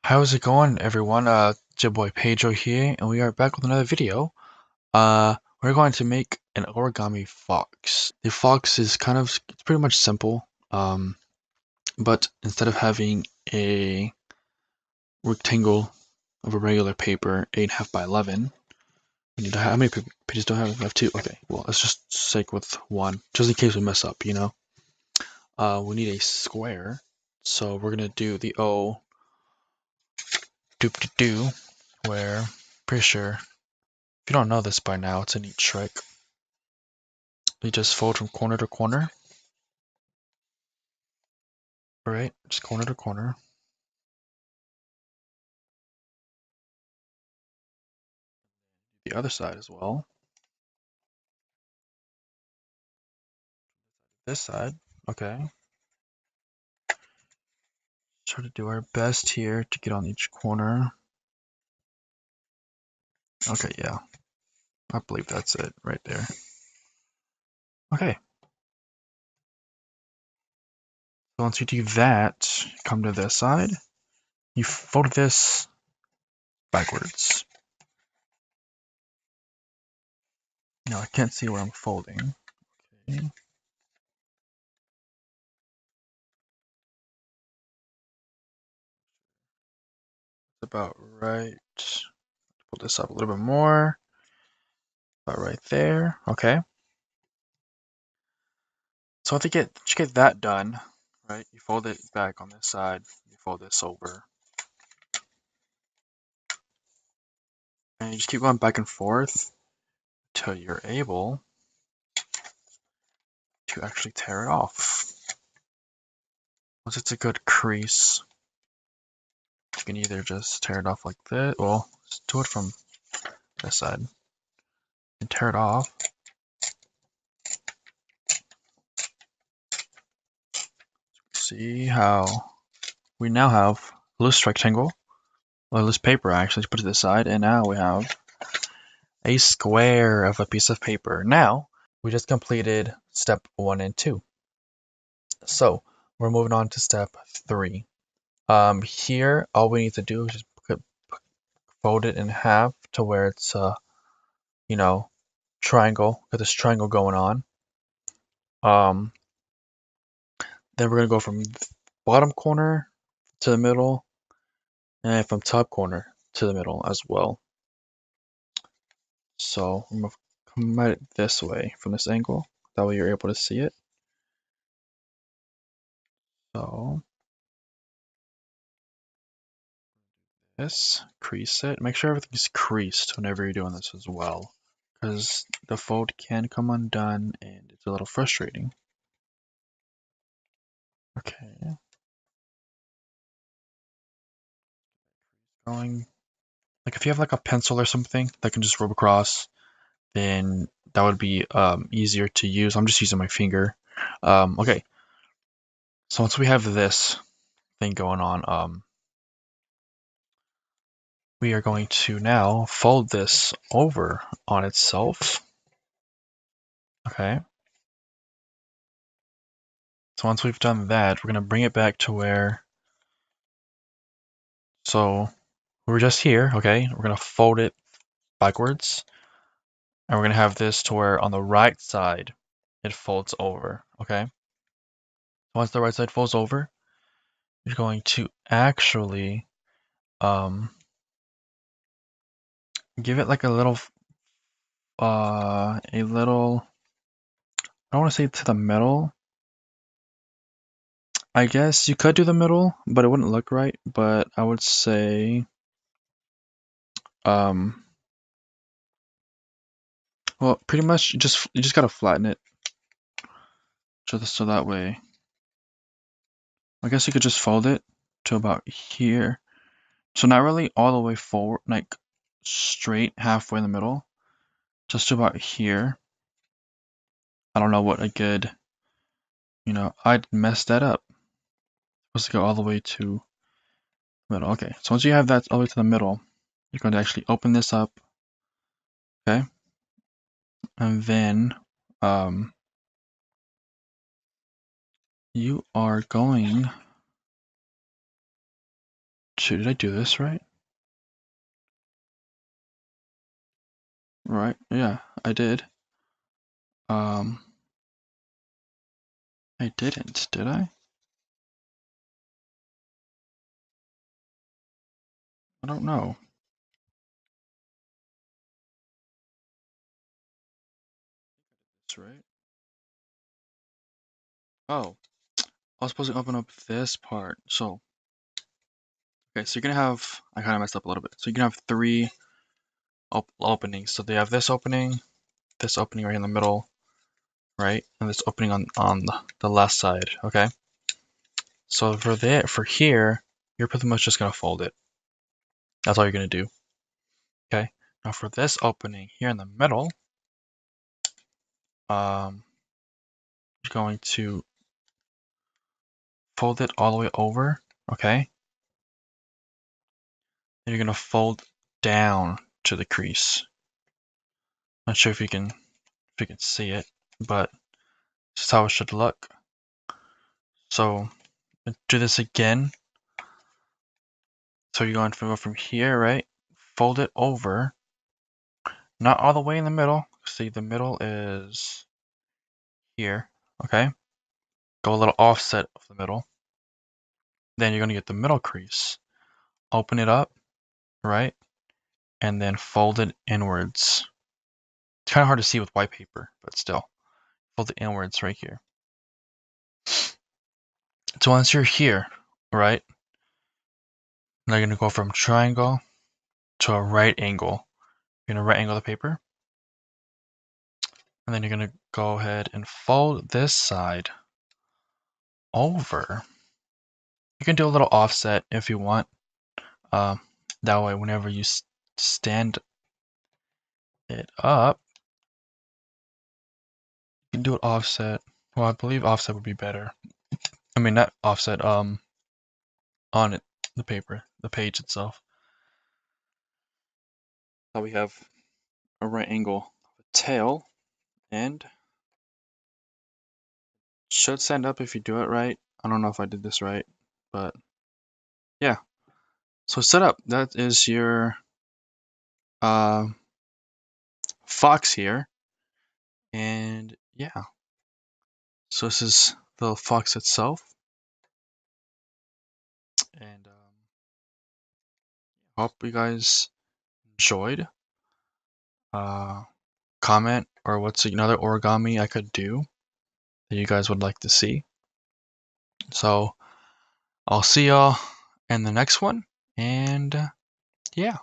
How's it going, everyone? It's your boy Pedro here, and we are back with another video. We're going to make an origami fox. The fox is it's pretty much simple. But instead of having a rectangle of a regular paper, 8.5 by 11, we need to have, how many pages do I have? I have two. Okay, well, let's just stick with one, just in case we mess up, you know? We need a square, so we're gonna do the O doop de doo, where, pretty sure, if you don't know this by now, it's a neat trick. You just fold from corner to corner. Alright, just corner to corner. The other side as well. This side. Okay. Try to do our best here to get on each corner. Okay, yeah. I believe that's it right there. Okay. So once you do that, come to this side. You fold this backwards. Now I can't see where I'm folding. Okay. About right. Pull this up a little bit more. About right there. Okay. So once you get that done, right, you fold it back on this side, you fold this over, and you just keep going back and forth until you're able to actually tear it off. Once it's a good crease, you can either just tear it off like this, well, just do it from this side, and tear it off. See how we now have a loose rectangle, or loose paper actually, put it to the side, and now we have a square of a piece of paper. Now, we just completed step 1 and 2. So, we're moving on to step 3. Here, all we need to do is just fold it in half to where it's you know, triangle, got this triangle going on. Um, then we're gonna go from bottom corner to the middle, and from top corner to the middle as well. So I'm gonna come at it this way from this angle. That way you're able to see it. So this, crease it. Make sure everything's creased whenever you're doing this as well, because the fold can come undone and it's a little frustrating. Okay. Going like if you have like a pencil or something that can just rub across, then that would be easier to use. I'm just using my finger. Okay, so once we have this thing going on, we are going to now fold this over on itself. Okay. So once we've done that, we're going to bring it back to where, so we're just here, okay? We're going to fold it backwards, and we're going to have this to where on the right side, it folds over, okay? Once the right side folds over, you're going to actually give it like a little, I don't want to say to the middle. I guess you could do the middle, but it wouldn't look right. But I would say, um, well, pretty much you just gotta flatten it, so that way. I guess you could just fold it to about here. So not really all the way forward, like straight halfway in the middle, just to about here. I don't know what a good, I'd mess that up. Supposed to go all the way to the middle. Okay, so once you have that all the way to the middle, you're going to actually open this up, okay? And then you are going Did I do this right? Right, yeah, I did. I didn't, did I? I don't know. That's right. Oh, I was supposed to open up this part. So, okay, so you're gonna have, I kind of messed up a little bit. So you can have three openings. So they have this opening right in the middle, right? And this opening on the left side, okay? So for here, you're pretty much just gonna fold it. That's all you're gonna do, okay? Now for this opening here in the middle, you're going to fold it all the way over, okay? Then you're gonna fold down to the crease. Not sure if you can see it, but this is how it should look. So do this again. So you're going to go from here, right? Fold it over, not all the way in the middle. See, the middle is here, okay? Go a little offset of the middle. Then you're going to get the middle crease. Open it up, right? And then fold it inwards. It's kind of hard to see with white paper, but still. Fold it inwards right here. So once you're here, right? Now you're going to go from triangle to a right angle. You're going to right angle the paper. And then you're going to go ahead and fold this side over. You can do a little offset if you want. That way, whenever you stand it up, you can do it offset. Well, I believe offset would be better. I mean, not offset, on it, the paper, the page itself. Now we have a right angle tail, and should stand up if you do it right. I don't know if I did this right, but yeah. So set up, that is your fox here, and yeah. So this is the fox itself, and hope you guys enjoyed. Comment or what's another origami I could do that you guys would like to see. So I'll see y'all in the next one, and yeah.